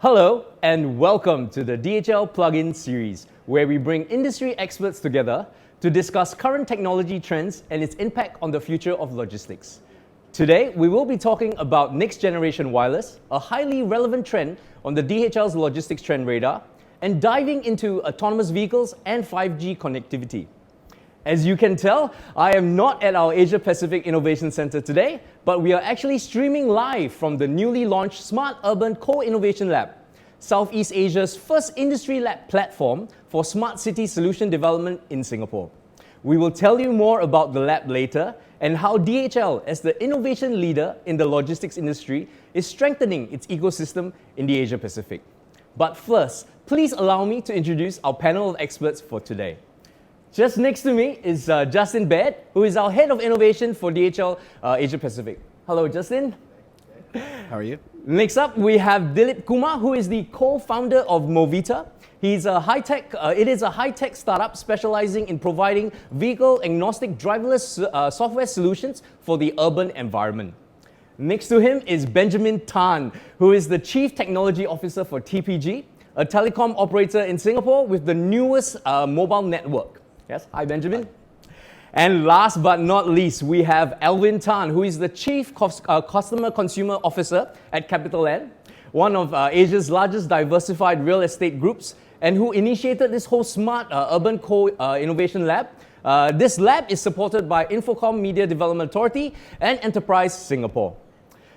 Hello and welcome to the DHL plugin series, where we bring industry experts together to discuss current technology trends and its impact on the future of logistics. Today, we will be talking about next generation wireless, a highly relevant trend on the DHL's logistics trend radar, and diving into autonomous vehicles and 5G connectivity. As you can tell, I am not at our Asia Pacific Innovation Center today, but we are actually streaming live from the newly launched Smart Urban Co-Innovation Lab, Southeast Asia's first industry lab platform for smart city solution development in Singapore. We will tell you more about the lab later and how DHL, as the innovation leader in the logistics industry, is strengthening its ecosystem in the Asia Pacific. But first, please allow me to introduce our panel of experts for today. Just next to me is Justin Baird, who is our Head of Innovation for DHL Asia Pacific. Hello, Justin. How are you? Next up, we have Dilip Kumar, who is the co-founder of Movita. He's a high-tech. It is a high-tech startup specializing in providing vehicle-agnostic driverless software solutions for the urban environment. Next to him is Benjamin Tan, who is the Chief Technology Officer for TPG, a telecom operator in Singapore with the newest mobile network. Yes, hi Benjamin. Hi. And last but not least, we have Alvin Tan, who is the Chief Customer Consumer Officer at CapitaLand, one of Asia's largest diversified real estate groups, and who initiated this whole Smart Urban Co-Innovation Lab. This lab is supported by Infocom Media Development Authority and Enterprise Singapore.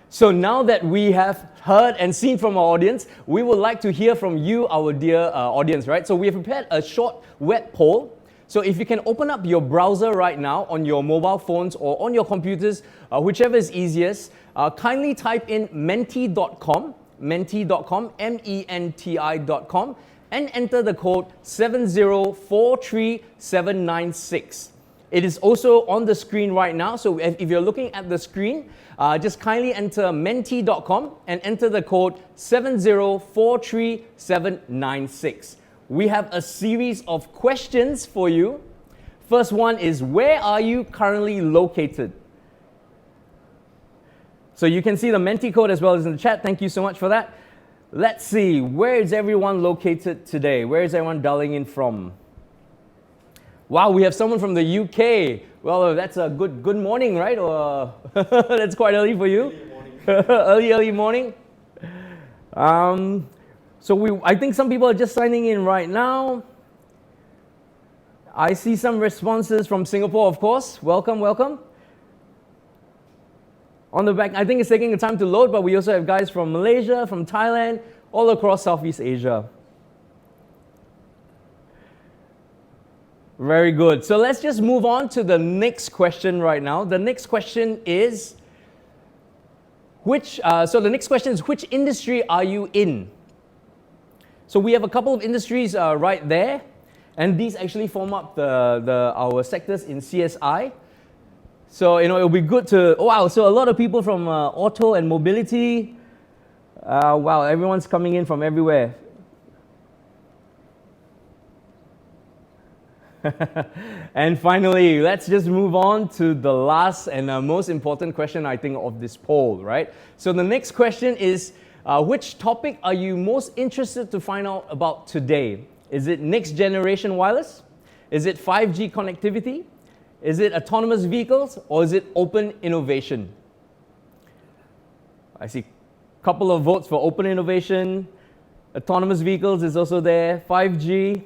So now that we have heard and seen from our audience, we would like to hear from you, our dear audience, right? So we have prepared a short web poll. So if you can open up your browser right now on your mobile phones or on your computers, whichever is easiest, kindly type in menti.com, menti.com, and enter the code 7043796. It is also on the screen right now, so if you're looking at the screen, just kindly enter menti.com and enter the code 7043796. We have a series of questions for you. First one is, where are you currently located? So you can see the Menti code as well as in the chat. Thank you so much for that. Let's see, where is everyone located today? Where is everyone dialing in from? Wow, we have someone from the UK. Well, that's a good morning, right? Or that's quite early for you? Early morning. So I think some people are just signing in right now. I see some responses from Singapore, of course. Welcome. On the back, I think it's taking the time to load, but we also have guys from Malaysia, from Thailand, all across Southeast Asia. Very good. So let's just move on to the next question right now. The next question is, which industry are you in? So we have a couple of industries right there, and these actually form up our sectors in CSI. So it'll be good to, so a lot of people from auto and mobility. Wow, everyone's coming in from everywhere. And finally, let's just move on to the last and most important question, I think, of this poll, right? So the next question is, which topic are you most interested to find out about today? Is it next generation wireless? Is it 5G connectivity? Is it autonomous vehicles? Or is it open innovation? I see a couple of votes for open innovation. Autonomous vehicles is also there. 5G.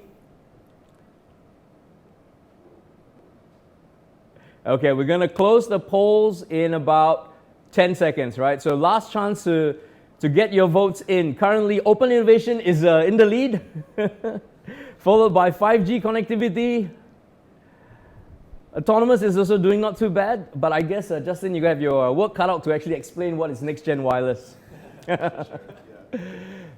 Okay, we're going to close the polls in about 10 seconds, right? So last chance to get your votes in. Currently, open innovation is in the lead, followed by 5G connectivity. Autonomous is also doing not too bad, but I guess, Justin, you have your work cut out to actually explain what is next-gen wireless.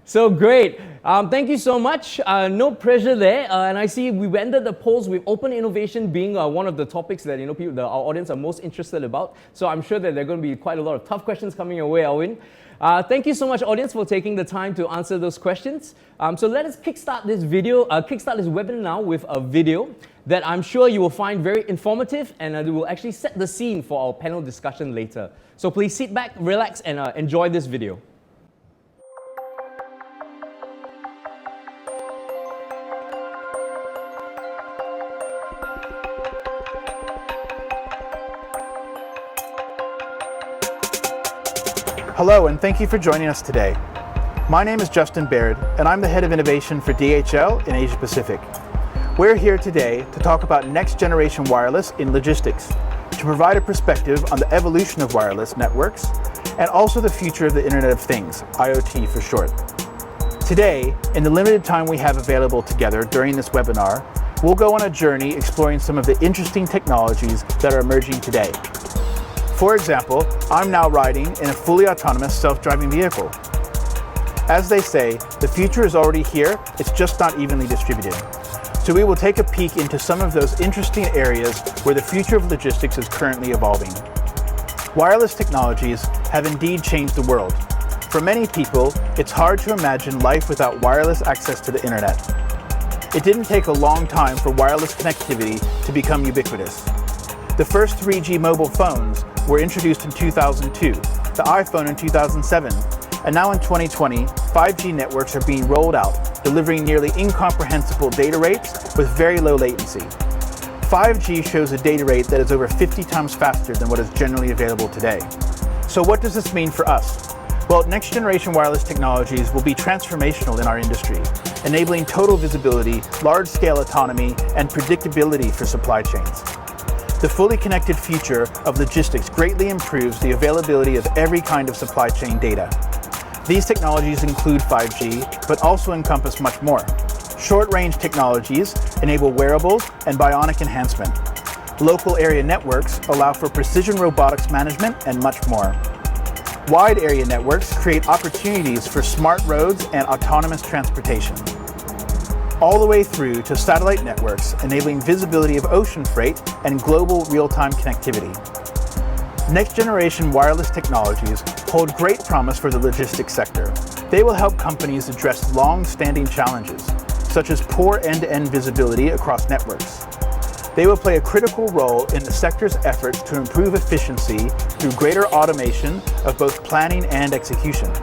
So great. Thank you so much. No pressure there. And I see we've ended the polls with open innovation being one of the topics that our audience are most interested about. So I'm sure that there are going to be quite a lot of tough questions coming your way, Alwin. Thank you so much, audience, for taking the time to answer those questions. So let us kickstart this webinar now with a video that I'm sure you will find very informative, and it will actually set the scene for our panel discussion later. So please sit back, relax, and enjoy this video. Hello, and thank you for joining us today. My name is Justin Baird, and I'm the Head of Innovation for DHL in Asia Pacific. We're here today to talk about next-generation wireless in logistics, to provide a perspective on the evolution of wireless networks, and also the future of the Internet of Things, IoT for short. Today, in the limited time we have available together during this webinar, we'll go on a journey exploring some of the interesting technologies that are emerging today. For example, I'm now riding in a fully autonomous self-driving vehicle. As they say, the future is already here, it's just not evenly distributed. So we will take a peek into some of those interesting areas where the future of logistics is currently evolving. Wireless technologies have indeed changed the world. For many people, it's hard to imagine life without wireless access to the internet. It didn't take a long time for wireless connectivity to become ubiquitous. The first 3G mobile phones were introduced in 2002, the iPhone in 2007, and now in 2020, 5G networks are being rolled out, delivering nearly incomprehensible data rates with very low latency. 5G shows a data rate that is over 50 times faster than what is generally available today. So what does this mean for us? Well, next-generation wireless technologies will be transformational in our industry, enabling total visibility, large-scale autonomy, and predictability for supply chains. The fully connected future of logistics greatly improves the availability of every kind of supply chain data. These technologies include 5G, but also encompass much more. Short-range technologies enable wearables and bionic enhancement. Local area networks allow for precision robotics management and much more. Wide area networks create opportunities for smart roads and autonomous transportation. All the way through to satellite networks enabling visibility of ocean freight and global real-time connectivity. Next-generation wireless technologies hold great promise for the logistics sector. They will help companies address long-standing challenges, such as poor end-to-end visibility across networks. They will play a critical role in the sector's efforts to improve efficiency through greater automation of both planning and execution.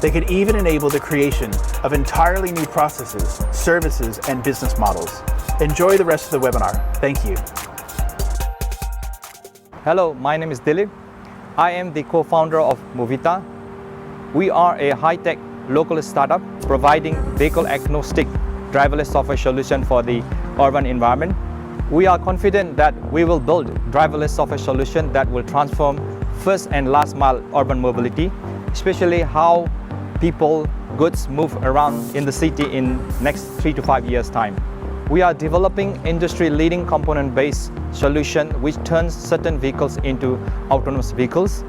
They could even enable the creation of entirely new processes, services, and business models. Enjoy the rest of the webinar. Thank you. Hello, my name is Dilip. I am the co-founder of Movita. We are a high-tech local startup providing vehicle-agnostic driverless software solution for the urban environment. We are confident that we will build driverless software solution that will transform first and last mile urban mobility, especially how people, goods move around in the city in next 3 to 5 years' time. We are developing industry-leading component-based solution which turns certain vehicles into autonomous vehicles.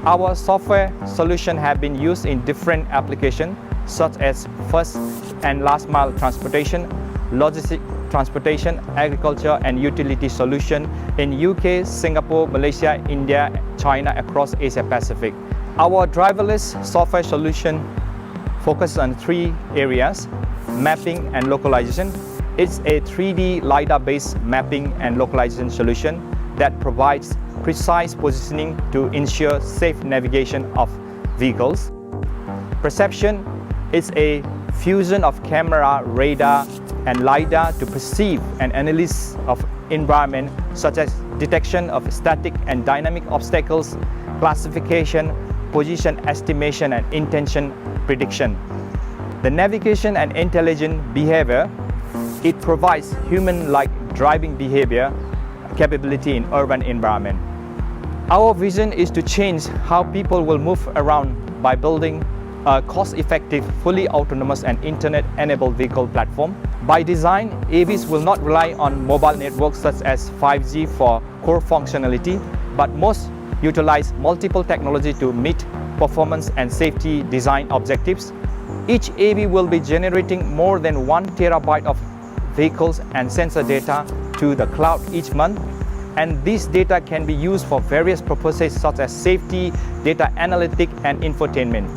Our software solution have been used in different applications such as first and last mile transportation, logistic transportation, agriculture and utility solution in UK, Singapore, Malaysia, India, China, across Asia Pacific. Our driverless software solution focuses on 3 areas: mapping and localization. It's a 3D LiDAR-based mapping and localization solution that provides precise positioning to ensure safe navigation of vehicles. Perception is a fusion of camera, radar, and LiDAR to perceive and analyze of environment such as detection of static and dynamic obstacles, classification, position estimation, and intention prediction. The navigation and intelligent behavior, it provides human-like driving behavior capability in urban environment. Our vision is to change how people will move around by building a cost-effective, fully autonomous and internet-enabled vehicle platform. By design, AVs will not rely on mobile networks such as 5G for core functionality, but most utilize multiple technology to meet performance and safety design objectives. Each AV will be generating more than 1 terabyte of vehicles and sensor data to the cloud each month, and this data can be used for various purposes such as safety, data analytics, and infotainment.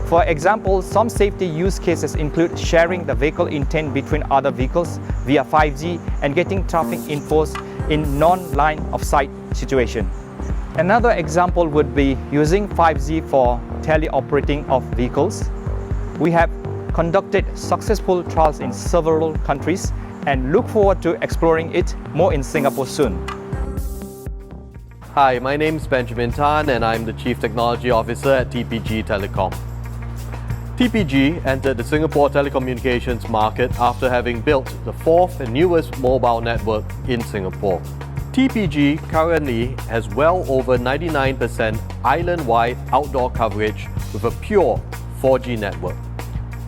For example, some safety use cases include sharing the vehicle intent between other vehicles via 5G and getting traffic infos in non-line of sight situation. Another example would be using 5G for teleoperating of vehicles. We have conducted successful trials in several countries and look forward to exploring it more in Singapore soon. Hi, my name is Benjamin Tan and I'm the Chief Technology Officer at TPG Telecom. TPG entered the Singapore telecommunications market after having built the fourth and newest mobile network in Singapore. TPG currently has well over 99% island-wide outdoor coverage with a pure 4G network.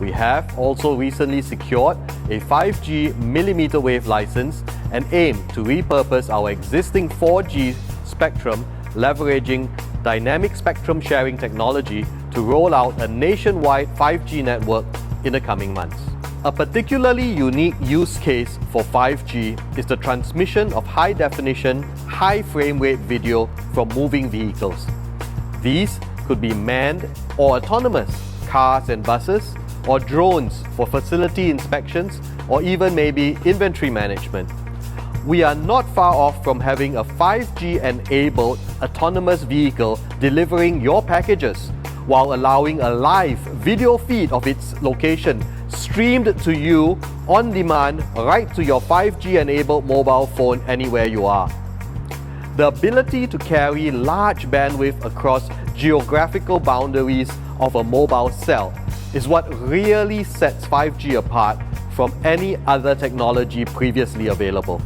We have also recently secured a 5G millimeter wave license and aim to repurpose our existing 4G spectrum, leveraging dynamic spectrum sharing technology to roll out a nationwide 5G network in the coming months. A particularly unique use case for 5G is the transmission of high-definition, high frame rate video from moving vehicles. These could be manned or autonomous cars and buses, or drones for facility inspections, or even maybe inventory management. We are not far off from having a 5G-enabled autonomous vehicle delivering your packages while allowing a live video feed of its location streamed to you on demand right to your 5G-enabled mobile phone anywhere you are. The ability to carry large bandwidth across geographical boundaries of a mobile cell is what really sets 5G apart from any other technology previously available.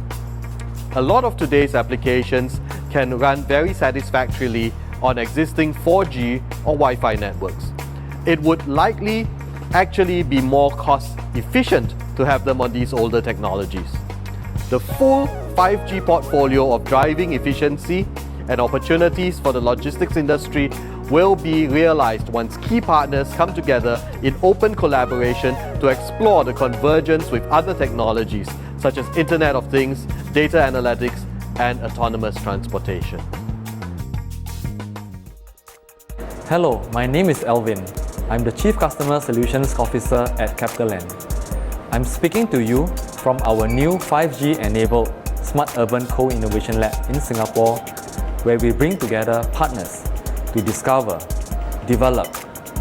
A lot of today's applications can run very satisfactorily on existing 4G or Wi-Fi networks. It would likely actually be more cost efficient to have them on these older technologies. The full 5G portfolio of driving efficiency and opportunities for the logistics industry will be realized once key partners come together in open collaboration to explore the convergence with other technologies such as Internet of Things, data analytics, and autonomous transportation. Hello, my name is Elvin. I'm the Chief Customer Solutions Officer at CapitaLand. I'm speaking to you from our new 5G-enabled Smart Urban Co-Innovation Lab in Singapore, where we bring together partners to discover, develop,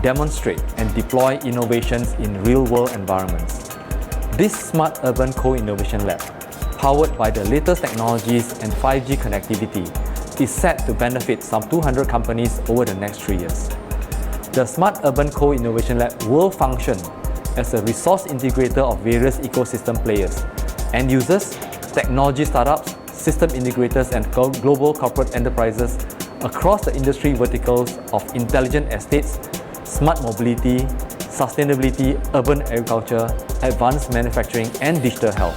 demonstrate, and deploy innovations in real-world environments. This Smart Urban Co-Innovation Lab, powered by the latest technologies and 5G connectivity, is set to benefit some 200 companies over the next 3 years. The Smart Urban Co-Innovation Lab will function as a resource integrator of various ecosystem players, end users, technology startups, system integrators, and global corporate enterprises across the industry verticals of intelligent estates, smart mobility, sustainability, urban agriculture, advanced manufacturing, and digital health.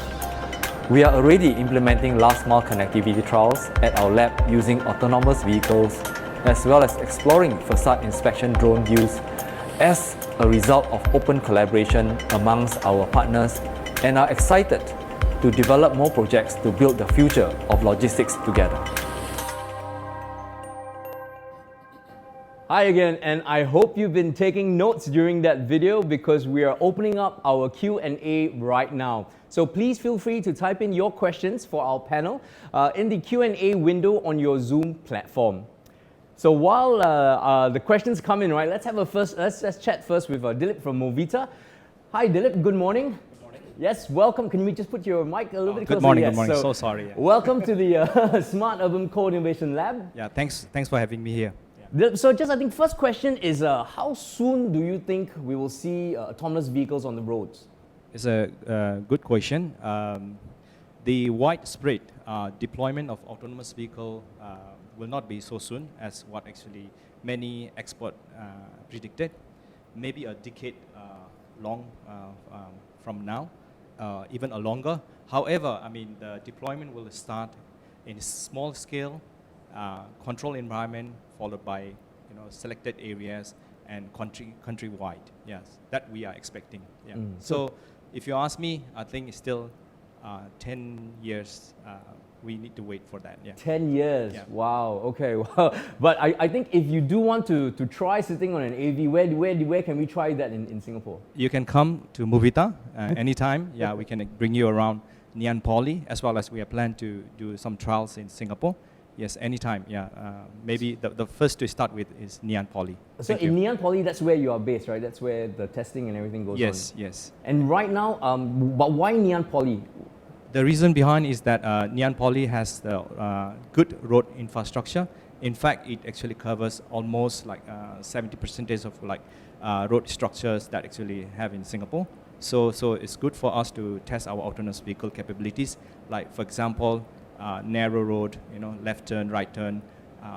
We are already implementing last-mile connectivity trials at our lab using autonomous vehicles, as well as exploring facade inspection drone views as a result of open collaboration amongst our partners, and are excited to develop more projects to build the future of logistics together. Hi again, and I hope you've been taking notes during that video because we are opening up our Q&A right now. So please feel free to type in your questions for our panel in the Q&A window on your Zoom platform. So while the questions come in, right, let's chat first with Dilip from Movita. Hi Dilip, good morning. Good morning. Yes, welcome. Can we just put your mic a little bit closer? Good morning, yes. good morning. So sorry. Yeah. Welcome to the Smart Urban Co-Innovation Lab. Yeah, thanks for having me here. So just I think first question is how soon do you think we will see autonomous vehicles on the roads? It's a good question. The widespread deployment of autonomous vehicle will not be so soon as what actually many experts predicted. Maybe a decade long from now, even a longer. However, I mean the deployment will start in small scale, controlled environment, followed by selected areas and countrywide. Yes, that we are expecting. Yeah. So if you ask me, I think it's still 10 years. We need to wait for that. Yeah. 10 years. Yeah. Wow. Okay. Wow. But I think if you do want to try sitting on an AV, where can we try that in Singapore? You can come to Movita anytime. Yeah, we can bring you around Ngee Ann Poly, as well as we have planned to do some trials in Singapore. Yes, anytime. Yeah, maybe the first to start with is Ngee Ann Poly. So in Ngee Ann Poly, that's where you are based, right? That's where the testing and everything goes on. Yes, yes. And right now, but why Ngee Ann Poly? The reason behind is that Nanyang Poly has the good road infrastructure. In fact, it actually covers almost like 70% of like road structures that actually have in Singapore. So it's good for us to test our autonomous vehicle capabilities. Like for example, narrow road, left turn, right turn,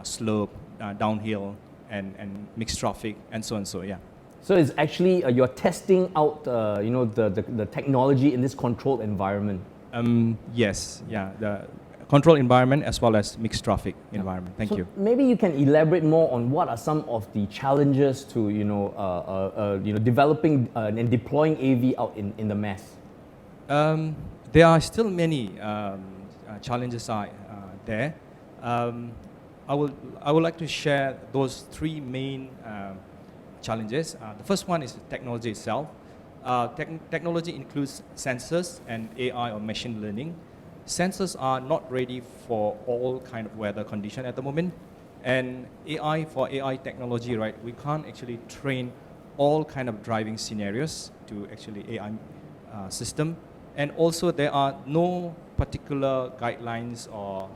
slope, downhill, and mixed traffic, and so on. So yeah. So it's actually you're testing out the technology in this controlled environment. Yes, yeah, the controlled environment as well as mixed traffic environment. Thank you. Maybe you can elaborate more on what are some of the challenges to developing and deploying AV out in the mass. There are still many challenges there. I would like to share those three main challenges. The first one is the technology itself. Technology includes sensors and AI or machine learning. Sensors are not ready for all kind of weather condition at the moment. And AI technology, right, we can't actually train all kind of driving scenarios to actually AI system. And also there are no particular guidelines or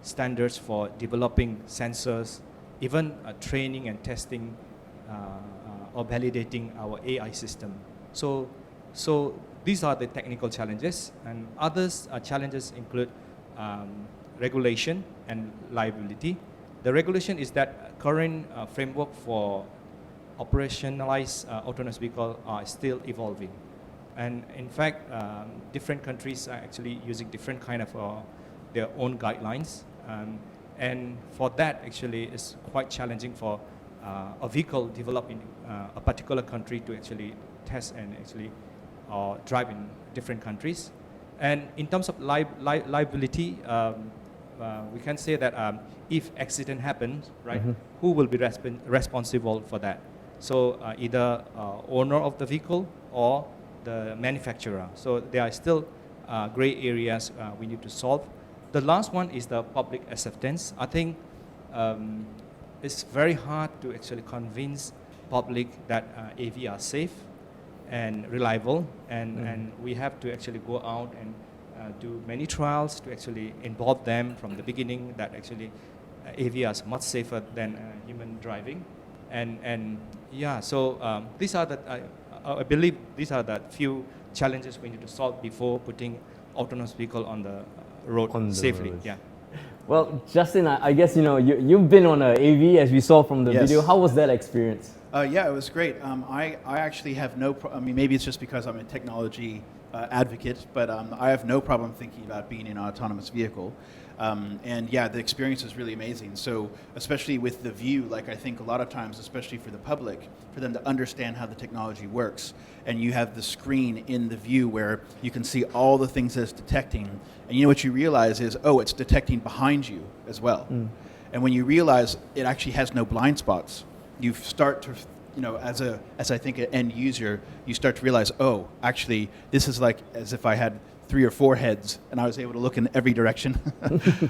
standards for developing sensors, even training and testing or validating our AI system. So these are the technical challenges, and others challenges include regulation and liability. The regulation is that current framework for operationalized autonomous vehicle are still evolving. And in fact, different countries are actually using different kind of their own guidelines. And for that, actually, it's quite challenging for a vehicle developed in a particular country to actually test and actually drive in different countries. And in terms of liability, we can say that if accident happens, right, who will be responsible for that? So either owner of the vehicle or the manufacturer. So there are still gray areas we need to solve. The last one is the public acceptance. I think it's very hard to actually convince public that AV are safe and reliable, and we have to actually go out and do many trials to actually involve them from the beginning that actually AV is much safer than human driving. And yeah, so these are the, I believe these are the few challenges we need to solve before putting autonomous vehicle on the road safely. Yeah. Well, Justin, I guess you've been on an AV as we saw from the video. How was that experience? Yeah, it was great. I actually have I mean, maybe it's just because I'm a technology advocate, but I have no problem thinking about being in an autonomous vehicle. And yeah, the experience is really amazing. So especially with the view, like I think a lot of times, especially for the public, for them to understand how the technology works, and you have the screen in the view where you can see all the things that it's detecting, and what you realize is, oh, it's detecting behind you as well. And when you realize it actually has no blind spots, you start to, as I think an end user, you start to realize, oh, actually, this is like as if I had 3 or 4 heads and I was able to look in every direction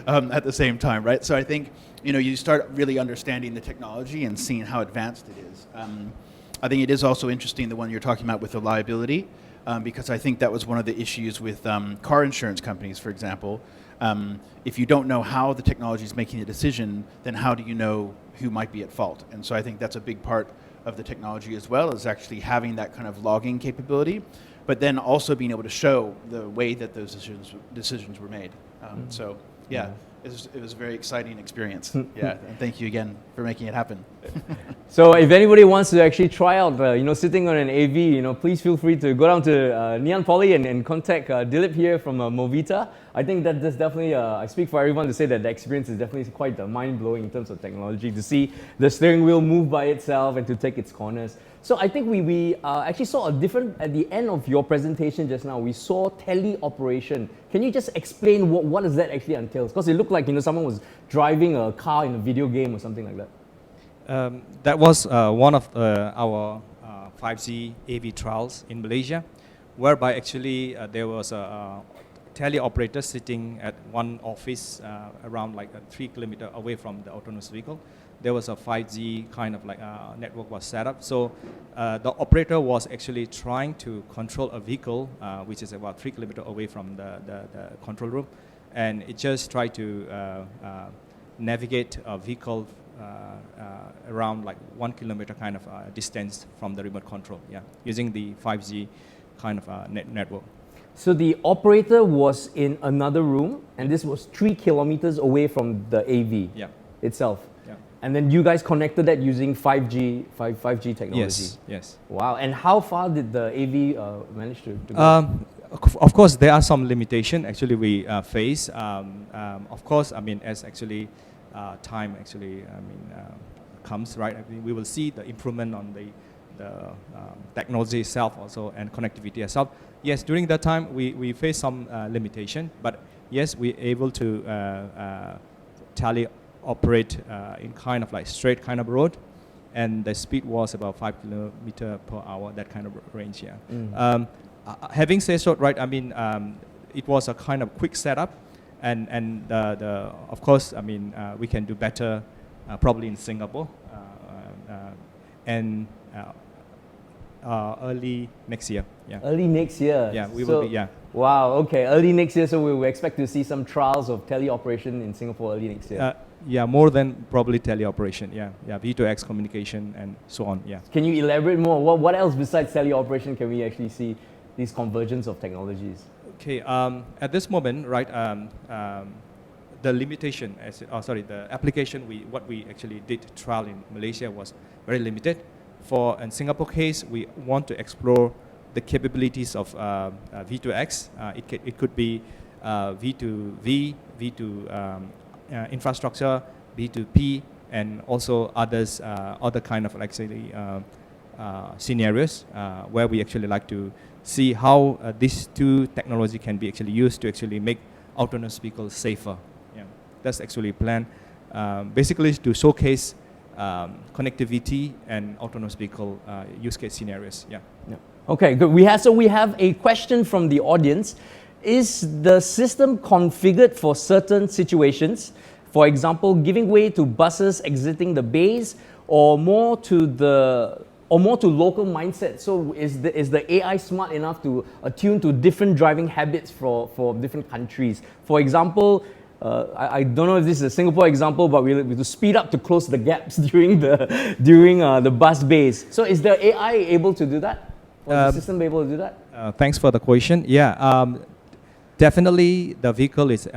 at the same time, right? So I think, you start really understanding the technology and seeing how advanced it is. I think it is also interesting, the one you're talking about with the liability, because I think that was one of the issues with car insurance companies, for example. If you don't know how the technology is making a decision, then how do you know who might be at fault? And so I think that's a big part of the technology as well, is actually having that kind of logging capability, but then also being able to show the way that those decisions were made. So yeah, it was a very exciting experience. Yeah, and thank you again for making it happen. So if anybody wants to actually try out, sitting on an AV, please feel free to go down to Nanyang Poly and contact Dilip here from Movita. I think that that's definitely, I speak for everyone to say that the experience is definitely quite mind-blowing in terms of technology, to see the steering wheel move by itself and to take its corners. So I think we actually saw a different, at the end of your presentation just now, we saw teleoperation. Can you just explain what does that actually entails? Because it looked like someone was driving a car in a video game or something like that. That was one of our 5G AV trials in Malaysia, whereby actually there was a teleoperator sitting at one office around like 3 kilometers away from the autonomous vehicle. There was a 5G kind of like network was set up. So the operator was actually trying to control a vehicle which is about 3 kilometers away from the control room, and it just tried to navigate a vehicle around like 1 kilometer kind of distance from the remote control, using the 5G kind of network. So the operator was in another room, and this was 3 kilometers away from the AV itself. And then you guys connected that using 5G technology. Yes. Wow. And how far did the AV manage to go? Of course, there are some limitation actually we face. Of course, I mean, as actually time actually, comes, right? I mean, we will see the improvement on the technology itself also and connectivity itself. Yes, during that time we face some limitation, but yes, we're able to operate in kind of like straight kind of road, and the speed was about 5 kilometers per hour, that kind of range. Having said so, right? I mean, it was a kind of quick setup, and of course, I mean, we can do better probably in Singapore, and early next year. Early next year. Yeah, we will be. Wow. Okay. Early next year, so we will expect to see some trials of teleoperation in Singapore early next year. More than probably teleoperation. V2X communication and so on. Can you elaborate more? What else besides teleoperation can we actually see these convergence of technologies? Okay. At this moment, right? The limitation, the application what we actually did trial in Malaysia was very limited. For in Singapore case, we want to explore the capabilities of V2X. It could be V2V, V2 infrastructure, B2P, and also other kind of actually scenarios where we actually like to see how these two technology can be actually used to actually make autonomous vehicles safer. That's actually planned basically to showcase connectivity and autonomous vehicle use case scenarios. Okay, good. We have a question from the audience. Is the system configured for certain situations? For example, giving way to buses exiting the bays, or more to local mindset? So is the AI smart enough to attune to different driving habits for different countries? For example, I don't know if this is a Singapore example, but we have to speed up to close the gaps during the bus bays. So is the AI able to do that? Or is the system able to do that? Thanks for the question. Definitely the vehicle is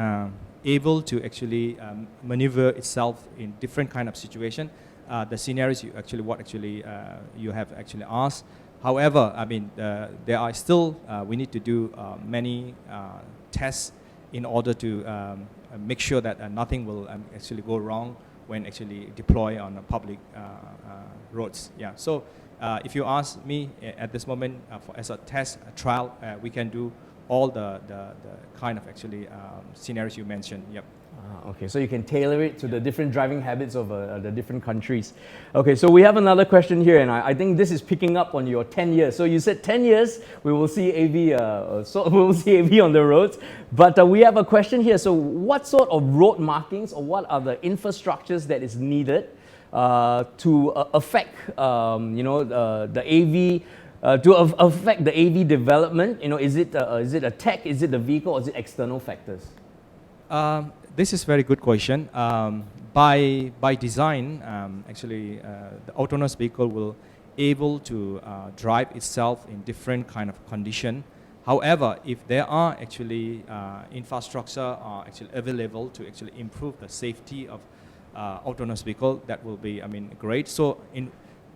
able to actually maneuver itself in different kind of situation. The scenarios you have actually asked. However, I mean, there are still we need to do many tests in order to make sure that nothing will actually go wrong when actually deploy on public roads. So if you ask me at this moment as a test trial, we can do all the kind of actually scenarios you mentioned. Okay, so you can tailor it to the different driving habits of the different countries. Okay, so we have another question here, and I think this is picking up on your 10 years. So you said 10 years we will see AV, we will see AV on the roads. But we have a question here. So what sort of road markings, or what are the infrastructures that is needed to affect the AV? To affect the AV development, is it a tech, is it the vehicle, or is it external factors? This is a very good question. By design, the autonomous vehicle will able to drive itself in different kind of condition. However, if there are actually infrastructure are actually available to actually improve the safety of autonomous vehicle, that will be, great. So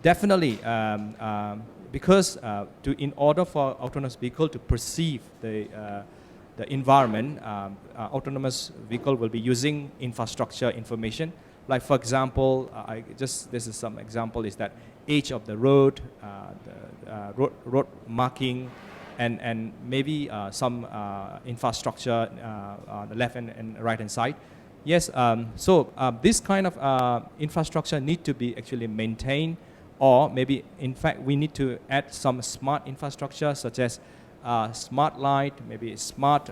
definitely. Because in order for autonomous vehicle to perceive the environment, autonomous vehicle will be using infrastructure information. Like for example, this is some example is that age of the road, the road marking, and maybe some infrastructure on the left and right hand side. Yes, so this kind of infrastructure need to be actually maintained. Or maybe, in fact, we need to add some smart infrastructure, such as smart light, maybe smart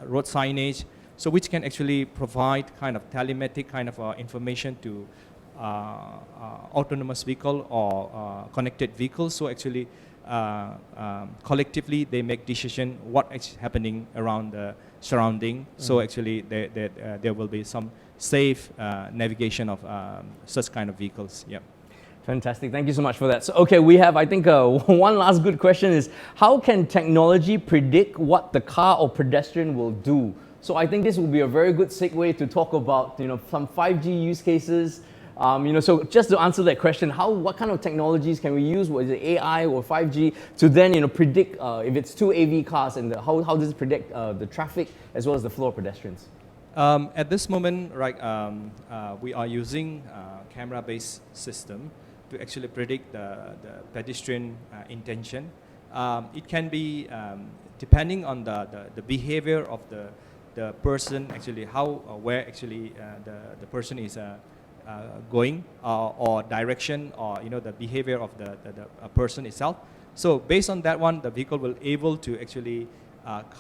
road signage, so which can actually provide kind of telematic kind of information to autonomous vehicle or connected vehicles. So actually, collectively they make decision what is happening around the surrounding. So actually, there will be some safe navigation of such kind of vehicles. Yeah. Fantastic. Thank you so much for that. So, okay, we have, I think, one last good question is, how can technology predict what the car or pedestrian will do? So I think this will be a very good segue to talk about, some 5G use cases. So just to answer that question, what kind of technologies can we use? What is it, AI or 5G, to then, predict if it's two AV cars, and how does it predict the traffic as well as the flow of pedestrians? At this moment, right, we are using camera-based system to actually predict the pedestrian intention. It can be depending on the behavior of the person, actually where actually the person is going, or direction, or the behavior of the person itself. So based on that one, the vehicle will able to actually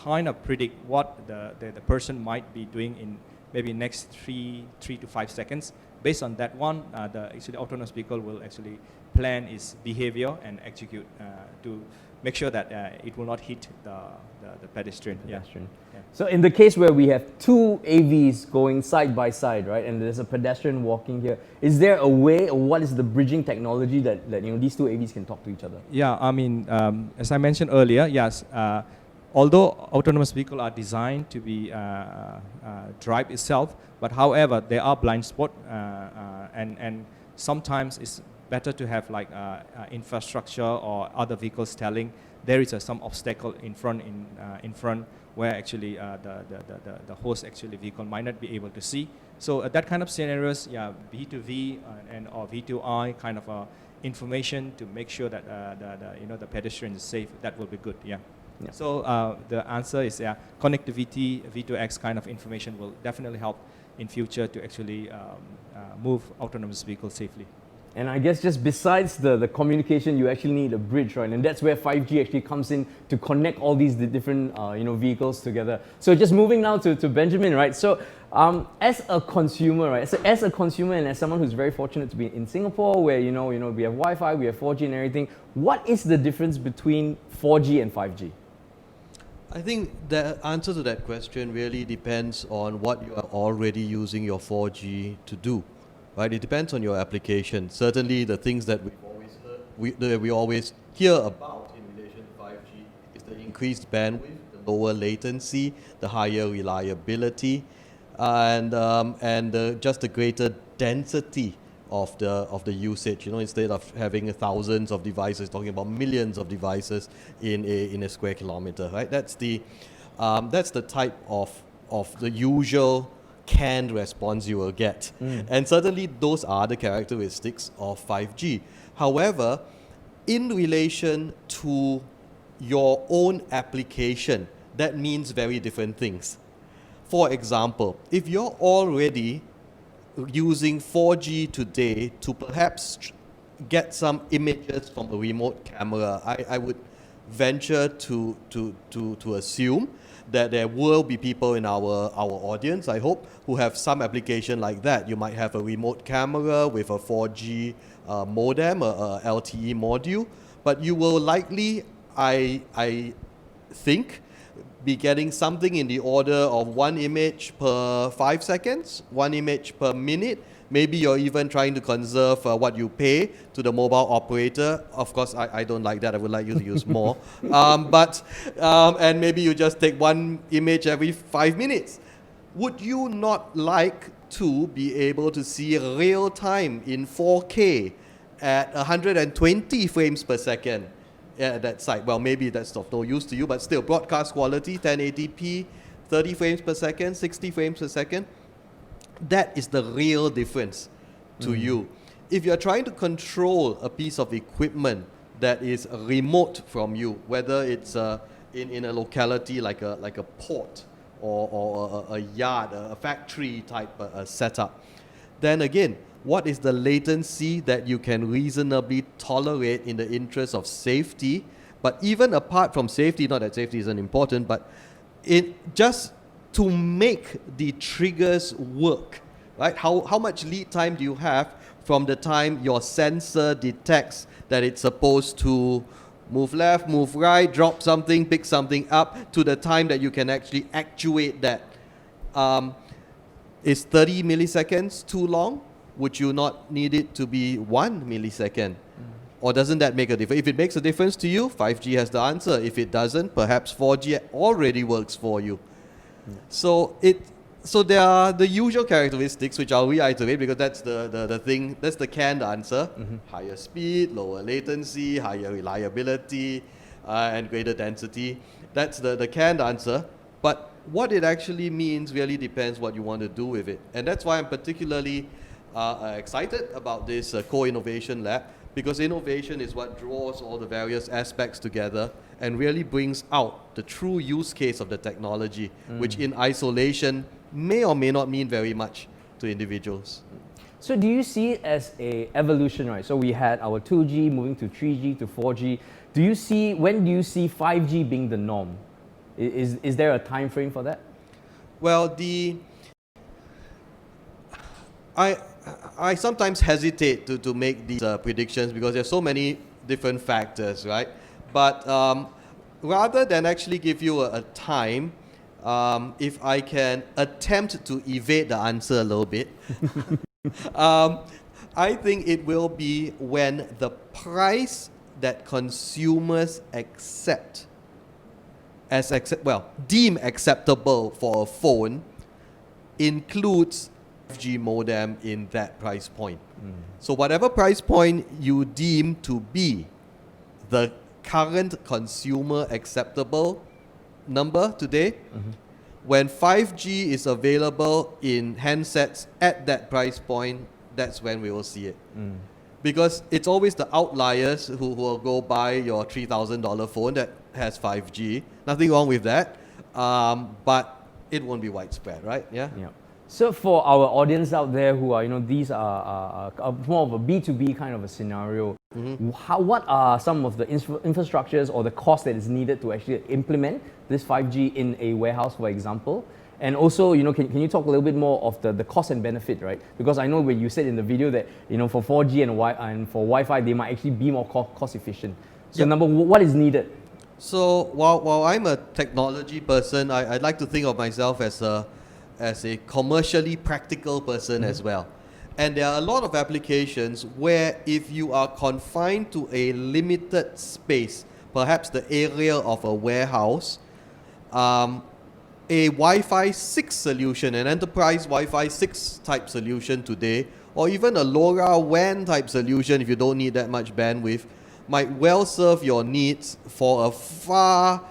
kind of predict what the person might be doing in maybe next 3 to 5 seconds. Based on that one, the actually autonomous vehicle will actually plan its behavior and execute to make sure that it will not hit the pedestrian. Yeah. Yeah. So in the case where we have two AVs going side by side, right, and there's a pedestrian walking here, is there a way, or what is the bridging technology that these two AVs can talk to each other? Yeah, I mean, as I mentioned earlier, yes, although autonomous vehicles are designed to be drive itself, but however, there are blind spots, and sometimes it's better to have like infrastructure or other vehicles telling there is some obstacle in front, where actually the host actually vehicle might not be able to see. So that kind of scenarios, yeah, V2V or V2I kind of information to make sure that the pedestrian is safe. That will be good. Yeah. Yeah. So the answer is, yeah, connectivity, V2X kind of information will definitely help in future to actually move autonomous vehicles safely. And I guess just besides the communication, you actually need a bridge, right? And that's where 5G actually comes in to connect all these different vehicles together. So just moving now to Benjamin, right? So as a consumer, right? So as a consumer and as someone who's very fortunate to be in Singapore, where we have Wi-Fi, we have 4G and everything, what is the difference between 4G and 5G? I think the answer to that question really depends on what you are already using your 4G to do, right? It depends on your application. Certainly, the things that we always hear about in relation to 5G is the increased bandwidth, the lower latency, the higher reliability, and just the greater density of the usage. Instead of having thousands of devices, talking about millions of devices in a square kilometer, right? That's the type of the usual canned response you will get. And certainly those are the characteristics of 5G. However, in relation to your own application, that means very different things. For example, if you're already using 4G today to perhaps get some images from a remote camera, I would venture to assume that there will be people in our audience, I hope, who have some application like that. You might have a remote camera with a 4G modem, a LTE module, but you will likely, I think, be getting something in the order of 1 image per 5 seconds, 1 image per minute. Maybe you're even trying to conserve what you pay to the mobile operator. Of course, I don't like that. I would like you to use more. And maybe you just take 1 image every 5 minutes. Would you not like to be able to see real time in 4K at 120 frames per second? At that site? Well, maybe that's of no use to you, but still, broadcast quality, 1080p, 30 frames per second, 60 frames per second. That is the real difference to you. If you're trying to control a piece of equipment that is remote from you, whether it's in a locality like a port or a yard, a factory type setup, then again, what is the latency that you can reasonably tolerate in the interest of safety But even apart from safety, not that safety isn't important, but it just to make the triggers work, right? How much lead time do you have from the time your sensor detects that it's supposed to move left, move right, drop something, pick something up, to the time that you can actually actuate that? Is 30 milliseconds too long? Would you not need it to be 1 millisecond? Or doesn't that make a difference? If it makes a difference to you, 5G has the answer. If it doesn't, perhaps 4G already works for you. So there are the usual characteristics, which I'll reiterate because that's the thing, that's the canned answer. Higher speed, lower latency, higher reliability, and greater density. That's the canned answer. But what it actually means really depends what you want to do with it. And that's why I'm particularly excited about this co-innovation lab, because innovation is what draws all the various aspects together and really brings out the true use case of the technology, which in isolation may or may not mean very much to individuals. So do you see it as a evolution, right? So we had our 2G moving to 3G to 4G. When do you see 5G being the norm? Is there a time frame for that? Well, I sometimes hesitate to make these predictions because there's so many different factors, right? But rather than actually give you a time, if I can attempt to evade the answer a little bit, I think it will be when the price that consumers deem acceptable for a phone includes 5G modem in that price point. So whatever price point you deem to be the current consumer acceptable number today, when 5G is available in handsets at that price point, that's when we will see it. Because it's always the outliers who will go buy your $3,000 phone that has 5G. Nothing wrong with that, but it won't be widespread, right? Yeah. So for our audience out there who are, these are more of a B2B kind of a scenario, what are some of the infrastructures or the cost that is needed to actually implement this 5G in a warehouse, for example? And also, can you talk a little bit more of the cost and benefit, right? Because I know when you said in the video that, for 4G and for Wi-Fi, they might actually be more cost efficient. So what is needed? So while I'm a technology person, I'd like to think of myself as a commercially practical person as well. And there are a lot of applications where if you are confined to a limited space, perhaps the area of a warehouse, a Wi-Fi 6 solution, an enterprise Wi-Fi 6 type solution today, or even a LoRaWAN type solution if you don't need that much bandwidth, might well serve your needs for a far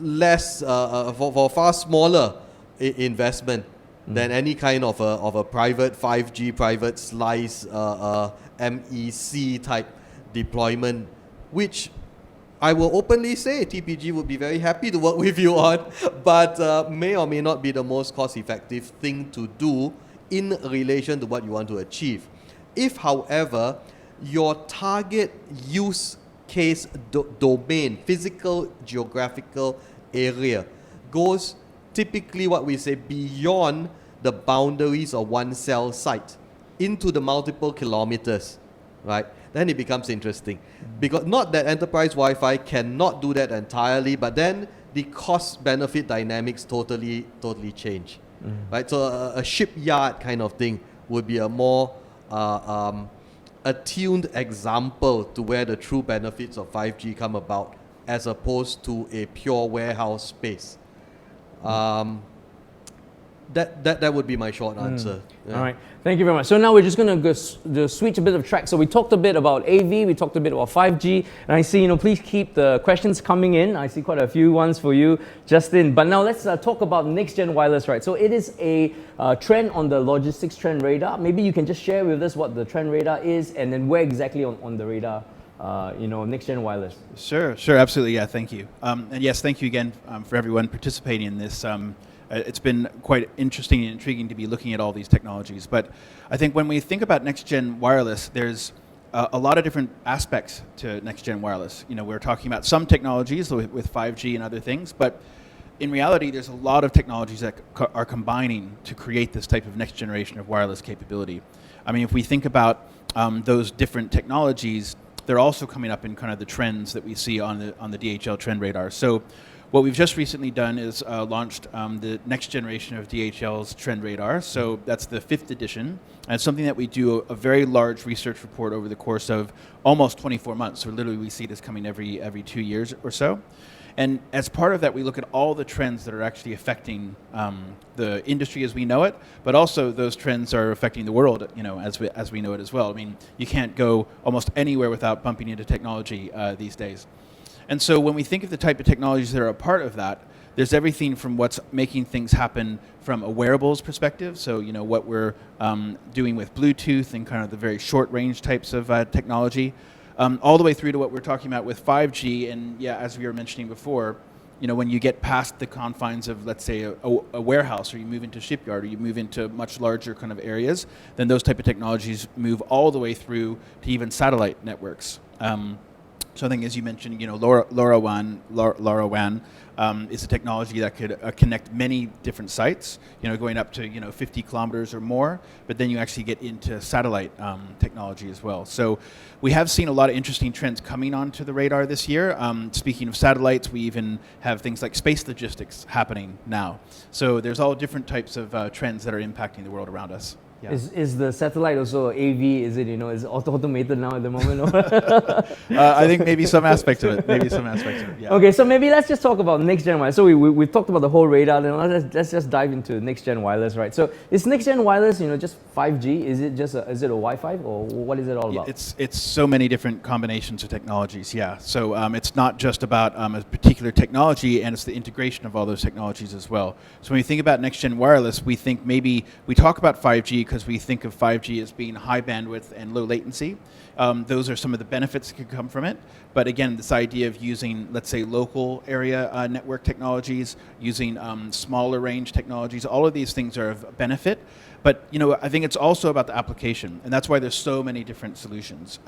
less, for far smaller investment than any kind of a private 5G, private slice, MEC type deployment, which I will openly say TPG would be very happy to work with you on, but may or may not be the most cost-effective thing to do in relation to what you want to achieve. If, however, your target use case domain, physical geographical area, goes typically what we say beyond the boundaries of one cell site into the multiple kilometers, right? Then it becomes interesting. Because not that enterprise Wi-Fi cannot do that entirely, but then the cost-benefit dynamics totally change, right? So a shipyard kind of thing would be a more attuned example to where the true benefits of 5G come about, as opposed to a pure warehouse space. That would be my short answer. Yeah. All right, thank you very much. So now we're just going to switch a bit of track. So we talked a bit about AV, we talked a bit about 5G, and I see, please keep the questions coming in. I see quite a few ones for you, Justin. But now let's talk about next-gen wireless, right? So it is a trend on the logistics trend radar. Maybe you can just share with us what the trend radar is, and then where exactly on the radar, next-gen wireless. Sure, absolutely, yeah, thank you. And yes, thank you again for everyone participating in this. It's been quite interesting and intriguing to be looking at all these technologies. But I think when we think about next-gen wireless, there's a lot of different aspects to next-gen wireless. You know, we're talking about some technologies with 5G and other things, but in reality, there's a lot of technologies that are combining to create this type of next generation of wireless capability. I mean, if we think about those different technologies, they're also coming up in kind of the trends that we see on the DHL trend radar. So what we've just recently done is launched the next generation of DHL's trend radar. So that's the 5th edition. And it's something that we do a very large research report over the course of almost 24 months. So literally we see this coming every 2 years or so. And as part of that, we look at all the trends that are actually affecting the industry as we know it, but also those trends are affecting the world, you know, as we know it as well. I mean, you can't go almost anywhere without bumping into technology these days. And so when we think of the type of technologies that are a part of that, there's everything from what's making things happen from a wearables perspective, so you know what we're doing with Bluetooth and kind of the very short range types of technology, all the way through to what we're talking about with 5G. And yeah, as we were mentioning before, you know, when you get past the confines of, let's say, a warehouse, or you move into shipyard, or you move into much larger kind of areas, then those type of technologies move all the way through to even satellite networks. So I think, as you mentioned, you know, LoRaWAN is a technology that could connect many different sites, you know, going up to, you know, 50 kilometers or more, but then you actually get into satellite technology as well. So we have seen a lot of interesting trends coming onto the radar this year. Speaking of satellites, we even have things like space logistics happening now. So there's all different types of trends that are impacting the world around us. Yeah. Is the satellite also AV? Is it, you know, is it automated now at the moment? I think maybe some aspects of it. Yeah. Okay, so maybe let's just talk about next gen wireless. So we've talked about the whole radar. Then let's just dive into next gen wireless, right? So is next gen wireless, you know, just 5G? Is it just is it a Wi-Fi, or what is it all about? It's so many different combinations of technologies. Yeah. So it's not just about a particular technology, and it's the integration of all those technologies as well. So when we think about next gen wireless, we think maybe we talk about 5G because we think of 5G as being high bandwidth and low latency. Those are some of the benefits that could come from it. But again, this idea of using, let's say, local area network technologies, using smaller range technologies, all of these things are of benefit. But you know, I think it's also about the application, and that's why there's so many different solutions.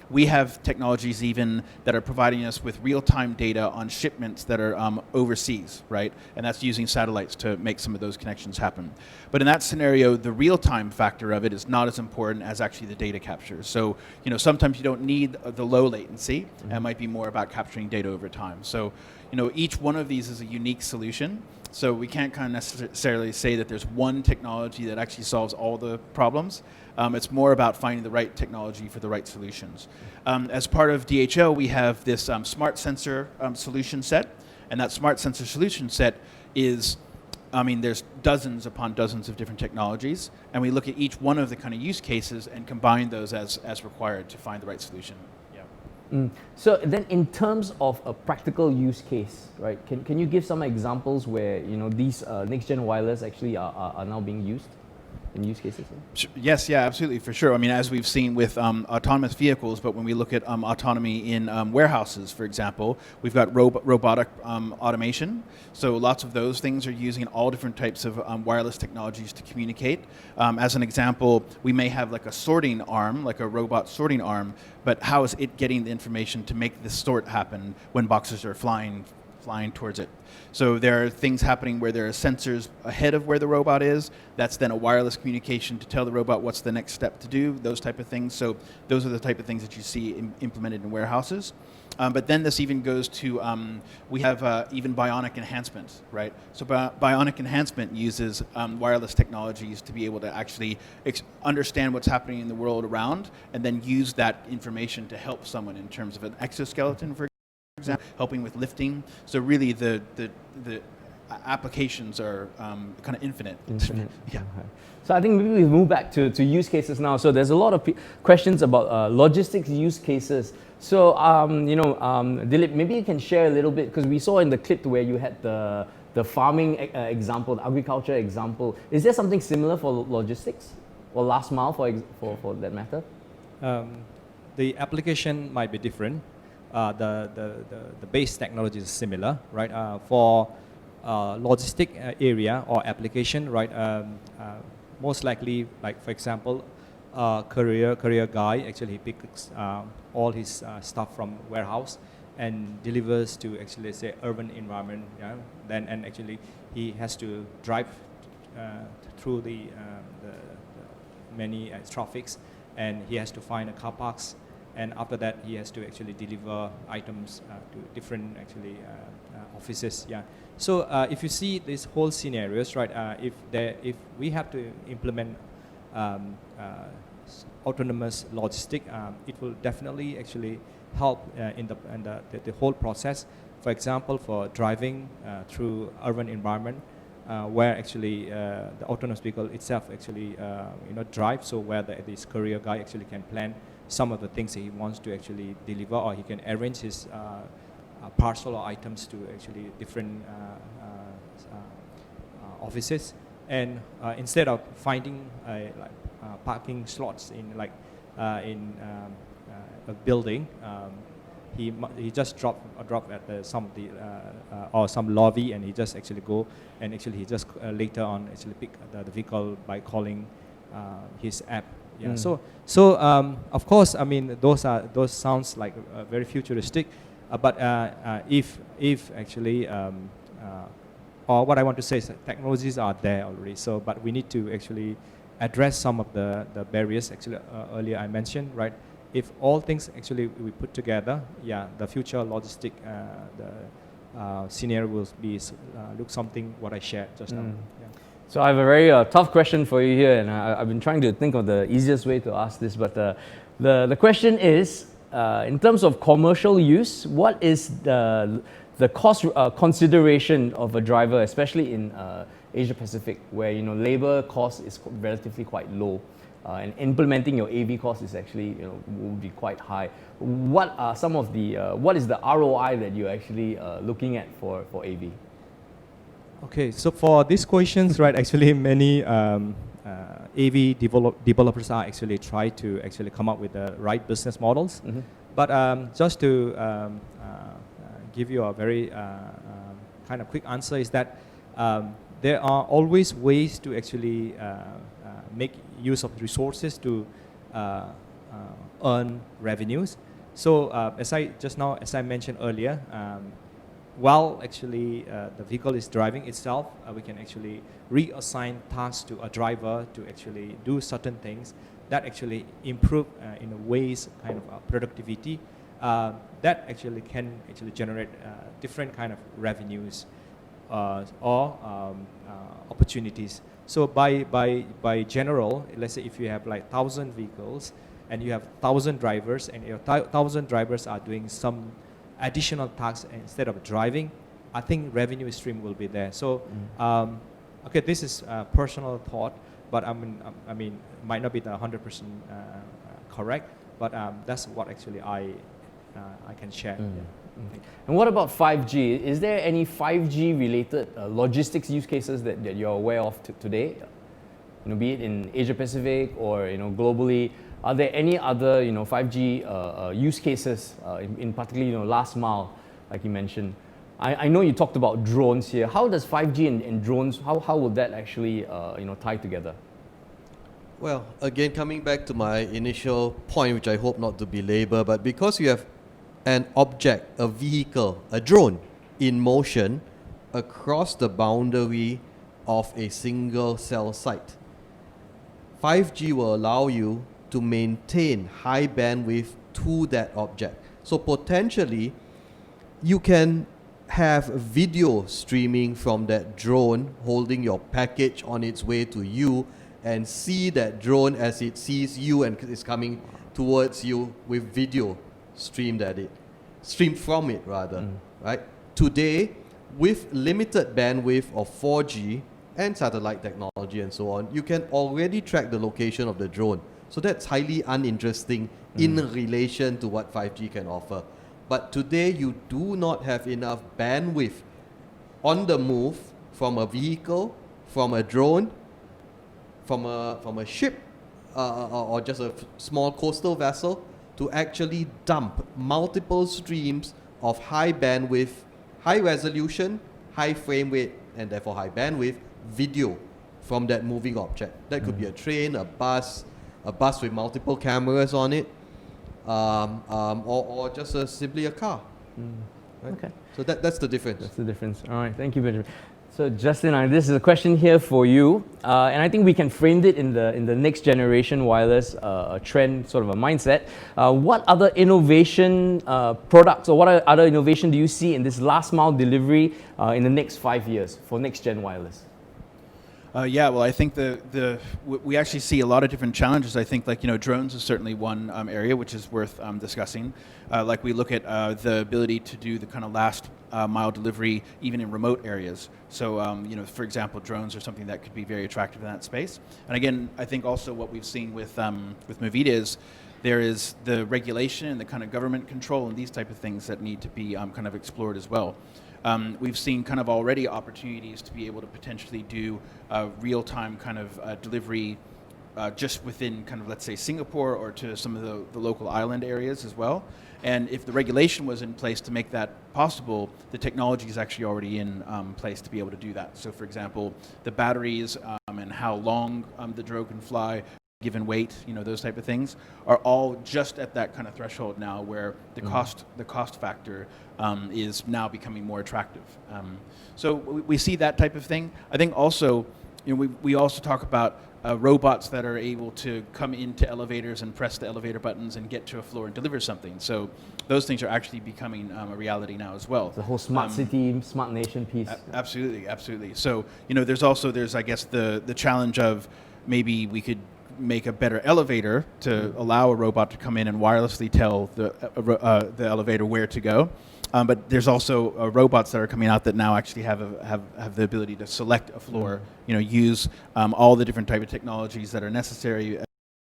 We have technologies even that are providing us with real-time data on shipments that are overseas, right? And that's using satellites to make some of those connections happen. But in that scenario, the real-time factor of it is not as important as actually the data capture. So, you know, sometimes you don't need the low latency. Mm-hmm. It might be more about capturing data over time. So, you know, each one of these is a unique solution. So we can't kind of necessarily say that there's one technology that actually solves all the problems. It's more about finding the right technology for the right solutions. As part of DHL, we have this smart sensor solution set, and that smart sensor solution set is, I mean, there's dozens upon dozens of different technologies, and we look at each one of the kind of use cases and combine those as required to find the right solution. So then, in terms of a practical use case, right? Can you give some examples where, you know, these next gen wireless actually are now being used in use cases? Yes, yeah, absolutely, for sure. I mean, as we've seen with autonomous vehicles, but when we look at autonomy in warehouses, for example, we've got robotic automation. So lots of those things are using all different types of wireless technologies to communicate. As an example, we may have like a sorting arm, like a robot sorting arm, but how is it getting the information to make the sort happen when boxes are flying towards it? So there are things happening where there are sensors ahead of where the robot is. That's then a wireless communication to tell the robot what's the next step to do, those type of things. So those are the type of things that you see implemented in warehouses. But then this even goes to, we have even Bionic Enhancements, right? So Bionic Enhancement uses wireless technologies to be able to actually understand what's happening in the world around, and then use that information to help someone in terms of an exoskeleton, for example, helping with lifting. So really the applications are kind of infinite. Yeah. Okay. So I think maybe we move back to use cases now. So there's a lot of questions about logistics use cases. So you know, Dilip, maybe you can share a little bit, because we saw in the clip where you had the farming example, the agriculture example. Is there something similar for logistics or last mile for that matter? The application might be different. The base technology is similar, right? For logistic area or application, right? Most likely, like for example, courier guy. Actually, he picks all his stuff from warehouse and delivers to actually, let's say, urban environment. Yeah. Then and actually he has to drive through the many traffics, and he has to find a car parks. And after that, he has to actually deliver items to different actually offices. Yeah. So if you see these whole scenarios, right? If we have to implement autonomous logistic, it will definitely actually help in the whole process. For example, for driving through urban environment, where actually the autonomous vehicle itself actually drives, so where this courier guy actually can plan some of the things that he wants to actually deliver, or he can arrange his parcel or items to actually different offices, and instead of finding parking slots in a building, he just drop at some of the or some lobby, and he just actually go and actually he just later on actually pick the vehicle by calling his app. Yeah. So of course, I mean those sounds like very futuristic, but if actually or what I want to say is that technologies are there already. So but we need to actually address some of the barriers actually earlier I mentioned, right? If all things actually we put together, yeah, the future logistic scenario will be look something what I shared just now. Yeah. So I have a very tough question for you here, and I've been trying to think of the easiest way to ask this, but the question is, in terms of commercial use, what is the cost consideration of a driver, especially in Asia Pacific, where labor cost is relatively quite low, and implementing your AV cost is actually will be quite high. What are some of the what is the ROI that you're actually looking at for AV? Okay, so for these questions, right, actually many AV developers are actually try to actually come up with the right business models. Mm-hmm. But just to give you a very kind of quick answer is that there are always ways to actually make use of resources to earn revenues. So as I mentioned earlier, while actually the vehicle is driving itself, we can actually reassign tasks to a driver to actually do certain things that actually improve in a ways kind of productivity that actually can actually generate different kind of revenues or opportunities. So by general, let's say if you have like 1,000 vehicles and you have 1,000 drivers, and your 1,000 drivers are doing some additional tasks instead of driving, I think revenue stream will be there. So, okay, this is a personal thought, but I mean, might not be the 100% correct, but that's what actually I can share. Yeah. And what about 5G? Is there any 5G related logistics use cases that you're aware of today? Be it in Asia Pacific or globally. Are there any other 5G use cases in particularly last mile, like you mentioned? I know you talked about drones here. How does 5G and drones, how will that actually tie together? Well, again, coming back to my initial point, which I hope not to belabor, but because you have an object, a vehicle, a drone in motion across the boundary of a single cell site, 5G will allow you to maintain high bandwidth to that object. So potentially, you can have video streaming from that drone holding your package on its way to you, and see that drone as it sees you and is coming towards you with video streamed from it rather, right? Today, with limited bandwidth of 4G and satellite technology and so on, you can already track the location of the drone. So that's highly uninteresting in relation to what 5G can offer. But today you do not have enough bandwidth on the move from a vehicle, from a drone, from a ship, or just a small coastal vessel to actually dump multiple streams of high bandwidth, high resolution, high frame rate, and therefore high bandwidth video from that moving object. That could be a train, a bus, a bus with multiple cameras on it, or just simply a car. Right? Okay. So that's the difference. That's the difference. All right, thank you, Benjamin. So Justin, this is a question here for you, and I think we can frame it in the next generation wireless trend, sort of a mindset. What other innovation products or what other innovation do you see in this last mile delivery in the next 5 years for next gen wireless? Yeah, well, I think we actually see a lot of different challenges. I think, like, drones is certainly one area which is worth discussing. Like, we look at the ability to do the kind of last mile delivery even in remote areas. So, for example, drones are something that could be very attractive in that space. And again, I think also what we've seen with Movita is there is the regulation and the kind of government control and these type of things that need to be kind of explored as well. We've seen kind of already opportunities to be able to potentially do real-time kind of delivery just within kind of, let's say, Singapore or to some of the local island areas as well. And if the regulation was in place to make that possible, the technology is actually already in place to be able to do that. So, for example, the batteries and how long the drone can fly, given weight, those type of things, are all just at that kind of threshold now where the cost factor is now becoming more attractive. So we see that type of thing. I think also, we also talk about robots that are able to come into elevators and press the elevator buttons and get to a floor and deliver something. So those things are actually becoming a reality now as well. The whole smart city, smart nation piece. Absolutely, absolutely. So there's I guess the challenge of maybe we could make a better elevator to allow a robot to come in and wirelessly tell the elevator where to go. But there's also robots that are coming out that now actually have the ability to select a floor, use all the different type of technologies that are necessary,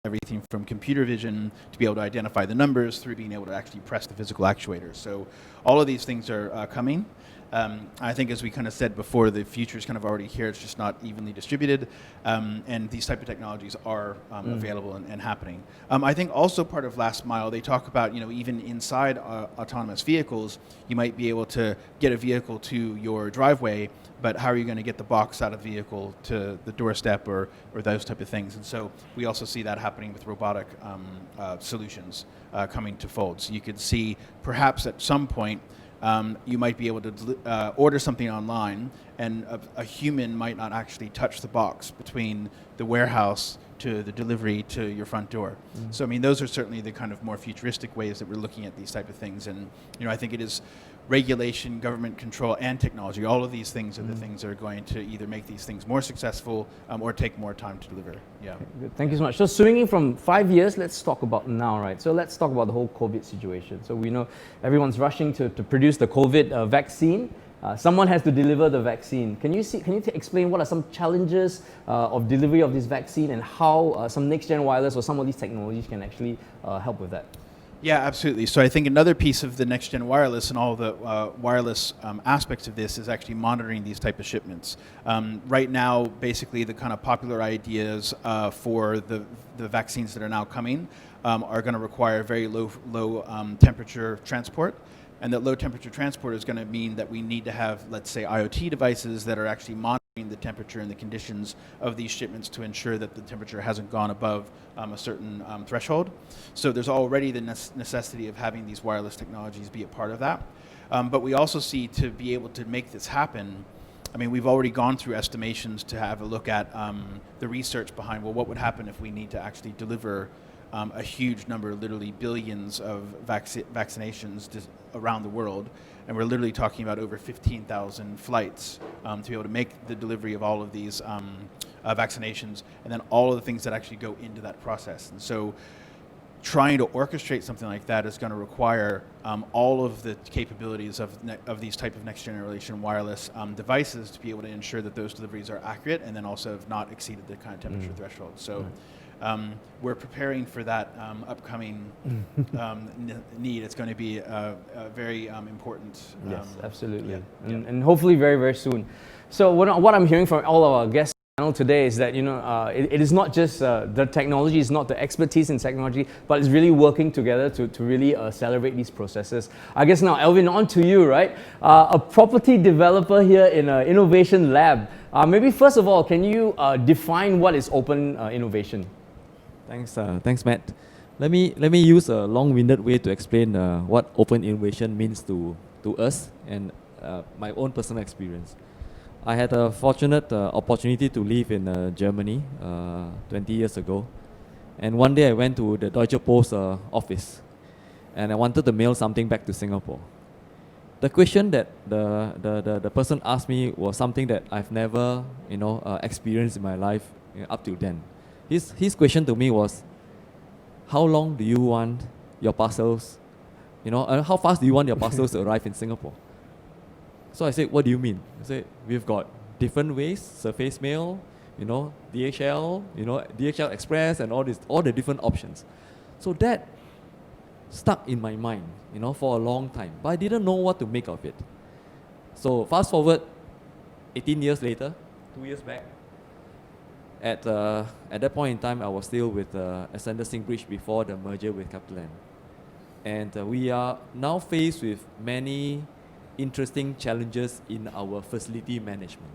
everything from computer vision to be able to identify the numbers through being able to actually press the physical actuators. So all of these things are coming. I think, as we kind of said before, the future is kind of already here. It's just not evenly distributed, and these type of technologies are available and happening. I think also part of last mile, they talk about, even inside autonomous vehicles, you might be able to get a vehicle to your driveway, but how are you going to get the box out of the vehicle to the doorstep or those type of things? And so we also see that happening with robotic solutions coming to fold. So you could see perhaps at some point you might be able to order something online, and a human might not actually touch the box between the warehouse to the delivery to your front door. So, I mean, those are certainly the kind of more futuristic ways that we're looking at these type of things. And, I think it is regulation, government control, and technology. All of these things are the things that are going to either make these things more successful or take more time to deliver. Yeah. Okay, good. Thank you so much. So swinging from 5 years, let's talk about now, right? So let's talk about the whole COVID situation. So we know everyone's rushing to produce the COVID vaccine. Someone has to deliver the vaccine. Can you explain what are some challenges of delivery of this vaccine and how some next-gen wireless or some of these technologies can actually help with that? Yeah, absolutely. So I think another piece of the next-gen wireless and all the wireless aspects of this is actually monitoring these type of shipments. Right now, basically, the kind of popular ideas for the vaccines that are now coming are going to require very low temperature transport. And that low temperature transport is going to mean that we need to have, let's say, IoT devices that are actually monitoring the temperature and the conditions of these shipments to ensure that the temperature hasn't gone above a certain threshold. So there's already the necessity of having these wireless technologies be a part of that. But we also see, to be able to make this happen, I mean, we've already gone through estimations to have a look at the research behind, well, what would happen if we need to actually deliver a huge number, literally billions of vaccinations around the world. And we're literally talking about over 15,000 flights to be able to make the delivery of all of these vaccinations, and then all of the things that actually go into that process. And so trying to orchestrate something like that is going to require all of the capabilities of these type of next generation wireless devices to be able to ensure that those deliveries are accurate and then also have not exceeded the kind of temperature threshold. So we're preparing for that upcoming need. It's going to be very important. Yes, absolutely. Yeah. And hopefully very, very soon. So what I'm hearing from all of our guests panel today is that it is not just the technology, it's not the expertise in technology, but it's really working together to really accelerate these processes. I guess now, Elvin, on to you, right? A property developer here in an innovation lab. Maybe first of all, can you define what is open innovation? Thanks, Matt. Let me use a long-winded way to explain what open innovation means to us and my own personal experience. I had a fortunate opportunity to live in Germany 20 years ago, and one day I went to the Deutsche Post office, and I wanted to mail something back to Singapore. The question that the person asked me was something that I've never experienced in my life up till then. His question to me was, how long do you want your parcels, how fast do you want your parcels to arrive in Singapore? So I said, what do you mean? I said, we've got different ways, surface mail, DHL, DHL Express and all the different options. So that stuck in my mind, for a long time, but I didn't know what to make of it. So fast forward 18 years later, 2 years back, at that point in time, I was still with Ascender Singbridge before the merger with CapitaLand. And we are now faced with many interesting challenges in our facility management.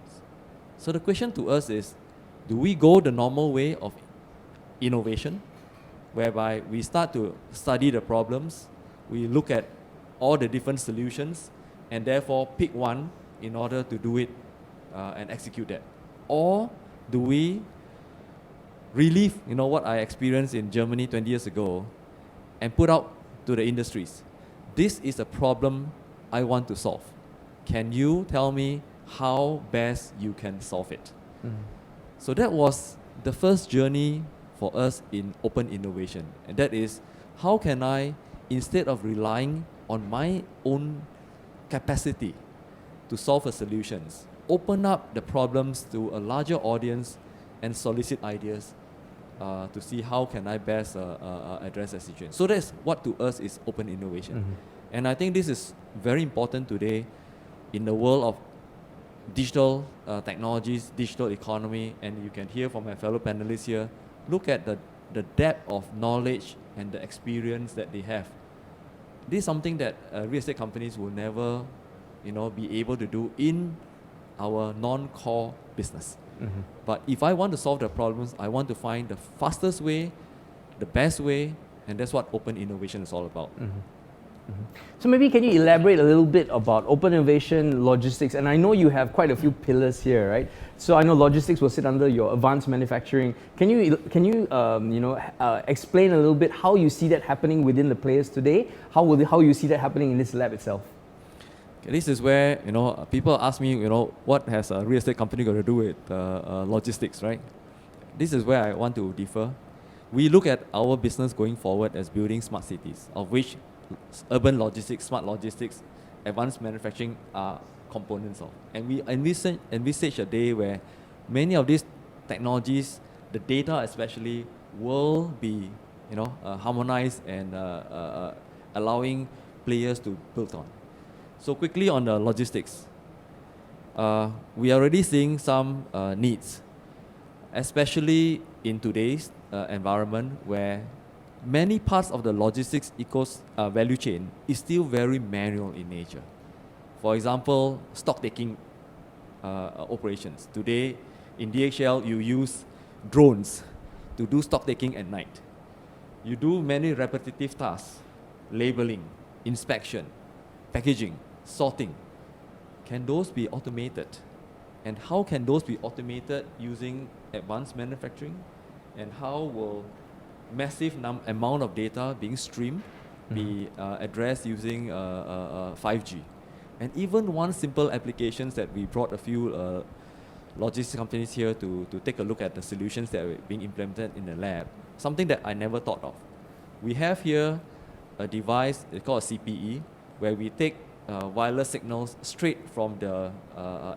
So the question to us is, do we go the normal way of innovation, whereby we start to study the problems, we look at all the different solutions, and therefore pick one in order to do it and execute that? Or do we relive, what I experienced in Germany 20 years ago and put out to the industries? This is a problem I want to solve. Can you tell me how best you can solve it? Mm-hmm. So that was the first journey for us in open innovation. And that is, how can I, instead of relying on my own capacity to solve the solutions, open up the problems to a larger audience and solicit ideas to see how can I best address that situation. So that's what to us is open innovation. Mm-hmm. And I think this is very important today in the world of digital technologies, digital economy, and you can hear from my fellow panelists here, look at the depth of knowledge and the experience that they have. This is something that real estate companies will never, be able to do in our non-core business. Mm-hmm. But if I want to solve the problems, I want to find the fastest way, the best way, and that's what open innovation is all about. Mm-hmm. Mm-hmm. So maybe can you elaborate a little bit about open innovation, logistics, and I know you have quite a few pillars here, right? So I know logistics will sit under your advanced manufacturing. Can you explain a little bit how you see that happening within the players today? How you see that happening in this lab itself? Okay, this is where people ask me, what has a real estate company got to do with logistics, right? This is where I want to differ. We look at our business going forward as building smart cities, of which urban logistics, smart logistics, advanced manufacturing are components of. And we envisage a day where many of these technologies, the data especially, will be harmonized and allowing players to build on. So quickly on the logistics, we are already seeing some needs, especially in today's environment where many parts of the logistics value chain is still very manual in nature. For example, stock taking operations. Today, in DHL, you use drones to do stock taking at night. You do many repetitive tasks, labeling, inspection, packaging, sorting. Can those be automated? And how can those be automated using advanced manufacturing? And how will massive amount of data being streamed be addressed using 5G? And even one simple applications that we brought a few logistics companies here to take a look at the solutions that are being implemented in the lab, something that I never thought of. We have here a device called a CPE, where we take wireless signals straight from the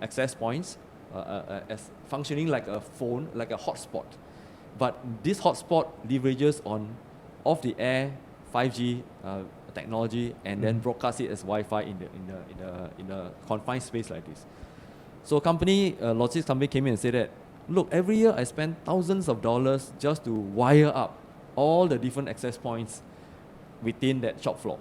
access points as functioning like a phone, like a hotspot. But this hotspot leverages on off-the-air 5G technology and then broadcast it as Wi-Fi in a confined space like this. So logistics company came in and said that, look, every year I spend thousands of dollars just to wire up all the different access points within that shop floor.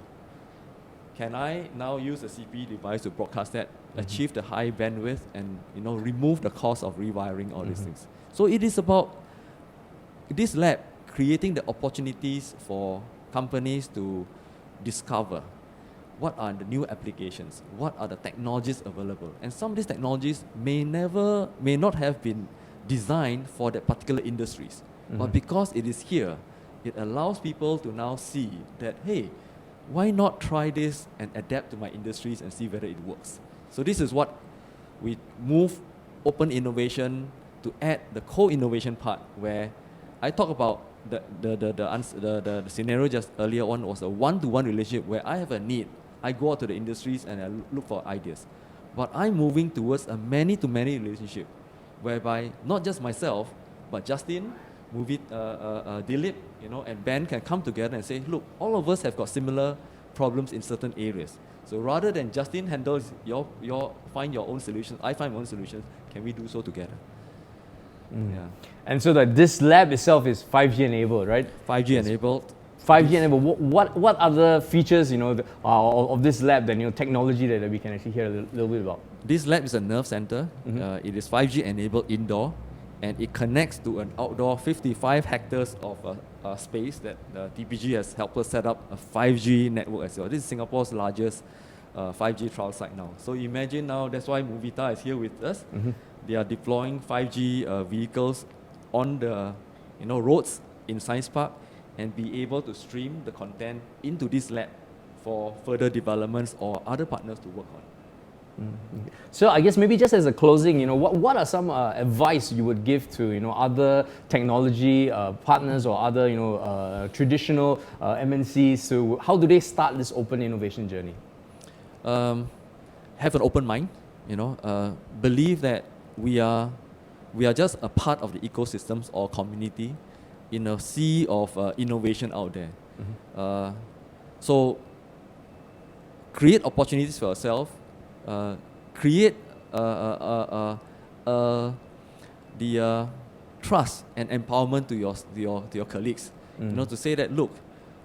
Can I now use a CPE device to broadcast that, achieve the high bandwidth, and remove the cost of rewiring all these things? So it is about this lab creating the opportunities for companies to discover what are the new applications, what are the technologies available. And some of these technologies may not have been designed for that particular industries. But because it is here, it allows people to now see that, hey, why not try this and adapt to my industries and see whether it works. So this is what we move open innovation to add the co-innovation part, where I talk about the scenario just earlier on was a one-to-one relationship where I have a need. I go out to the industries and I look for ideas. But I'm moving towards a many-to-many relationship, whereby not just myself, but Justin, Dilip, and Ben can come together and say, look, all of us have got similar problems in certain areas. So rather than Justin handles find your own solutions, I find my own solutions, can we do so together? Yeah. And so that this lab itself is 5G enabled, right? 5G enabled. 5G enabled. What other features, of this lab, that technology that we can actually hear a little bit about? This lab is a nerve center. It is 5G enabled indoor, and it connects to an outdoor 55 hectares of space that TPG has helped us set up a 5G network as well. This is Singapore's largest 5G trial site now. So imagine now, that's why Movita is here with us. They are deploying 5G vehicles on the roads in Science Park and be able to stream the content into this lab for further developments or other partners to work on. So I guess maybe just as a closing, what are some advice you would give to other technology partners or other traditional MNCs? So how do they start this open innovation journey? Have an open mind. Believe that we are just a part of the ecosystems or community in a sea of innovation out there. So create opportunities for yourself. Create the trust and empowerment to your colleagues. To say that, look,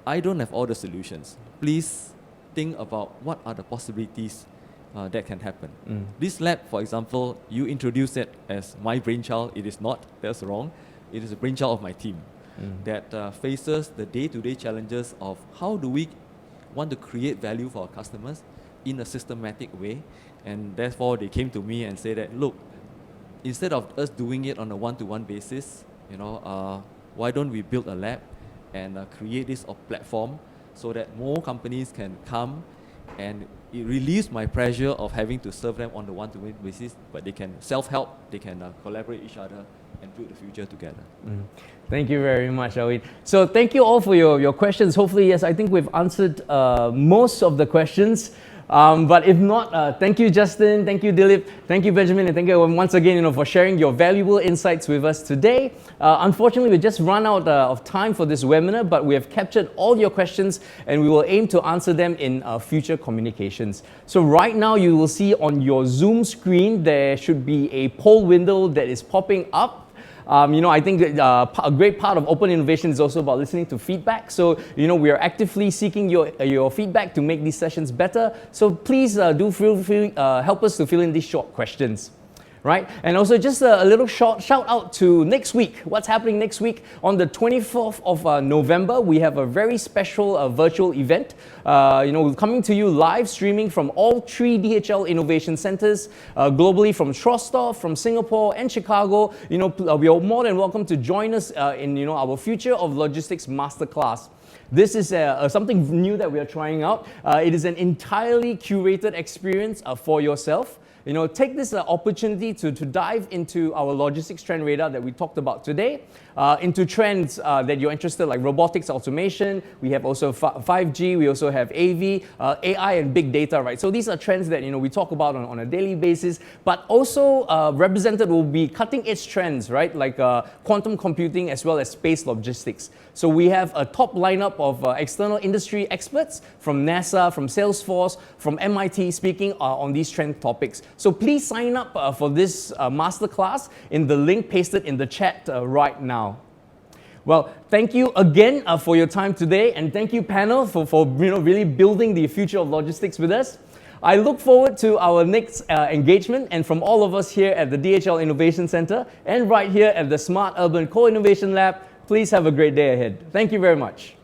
I don't have all the solutions. Please think about what are the possibilities that can happen. This lab, for example, you introduce it as my brainchild. It is not. That's wrong. It is a brainchild of my team that faces the day-to-day challenges of how do we want to create value for our customers in a systematic way. And therefore, they came to me and said that, look, instead of us doing it on a one-to-one basis, why don't we build a lab and create this platform so that more companies can come, and it relieves my pressure of having to serve them on the one-to-one basis, but they can self-help, they can collaborate each other and build the future together. Thank you very much, Alwin. So thank you all for your questions. Hopefully, yes, I think we've answered most of the questions. But if not, thank you, Justin, thank you, Dilip, thank you, Benjamin, and thank you once again for sharing your valuable insights with us today. Unfortunately, we just run out of time for this webinar, but we have captured all your questions and we will aim to answer them in future communications. So right now, you will see on your Zoom screen, there should be a poll window that is popping up. I think a great part of open innovation is also about listening to feedback. So, we are actively seeking your feedback to make these sessions better. So please do help us to fill in these short questions. Right? And also just a little short shout out to next week. What's happening next week? On the 24th of November, we have a very special virtual event. Coming to you live streaming from all 3 DHL innovation centers globally, from Trostorf, from Singapore and Chicago. We are more than welcome to join us in our Future of Logistics Masterclass. This is something new that we are trying out. It is an entirely curated experience for yourself. Take this opportunity to dive into our logistics trend radar that we talked about today, into trends that you're interested, like robotics, automation. We have also 5G. We also have AV, AI, and big data, right? So these are trends that we talk about on a daily basis. But also represented will be cutting-edge trends, right? Like quantum computing as well as space logistics. So we have a top lineup of external industry experts from NASA, from Salesforce, from MIT speaking on these trend topics. So please sign up for this masterclass in the link pasted in the chat right now. Well, thank you again for your time today, and thank you, panel, for really building the future of logistics with us. I look forward to our next engagement, and from all of us here at the DHL Innovation Center and right here at the Smart Urban Co-Innovation Lab, Please have a great day ahead. Thank you very much.